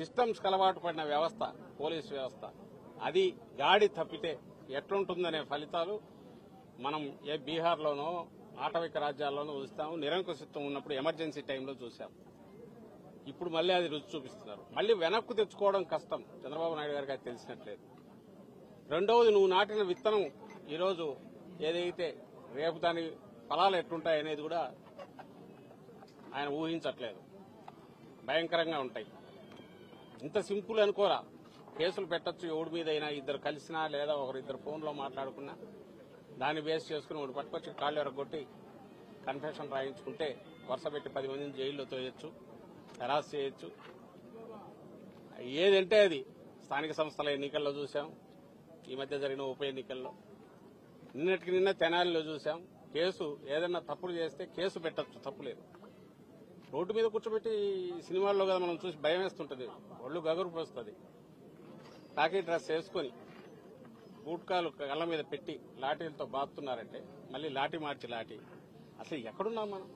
Systems అలవాటు పడిన వ్యవస్థ పోలీస్ వ్యవస్థ అది గాడి తప్పితే ఎట్లుంటుందనే ఫలితాలు మనం ఏ బీహార్లోనో ఆటవిక రాజ్యాల్లోనూ చూస్తాము. నిరంకుశత్వం ఉన్నప్పుడు ఎమర్జెన్సీ టైంలో చూసాం. ఇప్పుడు మళ్ళీ అది రుచి చూపిస్తున్నారు. మళ్ళీ వెనక్కు తెచ్చుకోవడం కష్టం. చంద్రబాబు నాయుడు గారికి అది తెలిసినట్లేదు. రెండవది, నువ్వు నాటిన విత్తనం ఈరోజు ఏదైతే రేపు దాని ఫలాలు ఎట్లుంటాయనేది కూడా ఆయన ఊహించట్లేదు. భయంకరంగా ఉంటాయి. ఇంత సింపుల్ అనుకోరా. కేసులు పెట్టచ్చు ఎవడి మీద అయినా, ఇద్దరు కలిసినా లేదా ఒకరిద్దరు ఫోన్లో మాట్లాడుకున్నా దాన్ని బేస్ చేసుకుని ఒకటి పట్టుకొచ్చి కాళ్ళు ఎరగొట్టి కన్ఫెషన్ రాయించుకుంటే వరుస పెట్టి 10 మందిని జైల్లో తోయొచ్చు, హెరాస్ చేయొచ్చు. ఏదంటే అది స్థానిక సంస్థల ఎన్నికల్లో చూసాం. ఈ మధ్య జరిగిన ఉప ఎన్నికల్లో నిన్నటికి నిన్న తెనాలిలో చూసాం. కేసు ఏదన్నా తప్పులు చేస్తే కేసు పెట్టచ్చు, తప్పులేదు. రోడ్డు మీద కూర్చోబెట్టి సినిమాల్లో కదా మనం చూసి భయం వేస్తుంటది, ఒళ్ళు గగురు పోస్తుంది. టాకీ డ్రెస్ వేసుకుని బూట్కాలు కళ్ళ మీద పెట్టి లాఠీలతో బాదుతున్నారంటే మళ్ళీ లాఠీ మార్చి లాఠీ. అసలు ఎక్కడున్నాం మనం?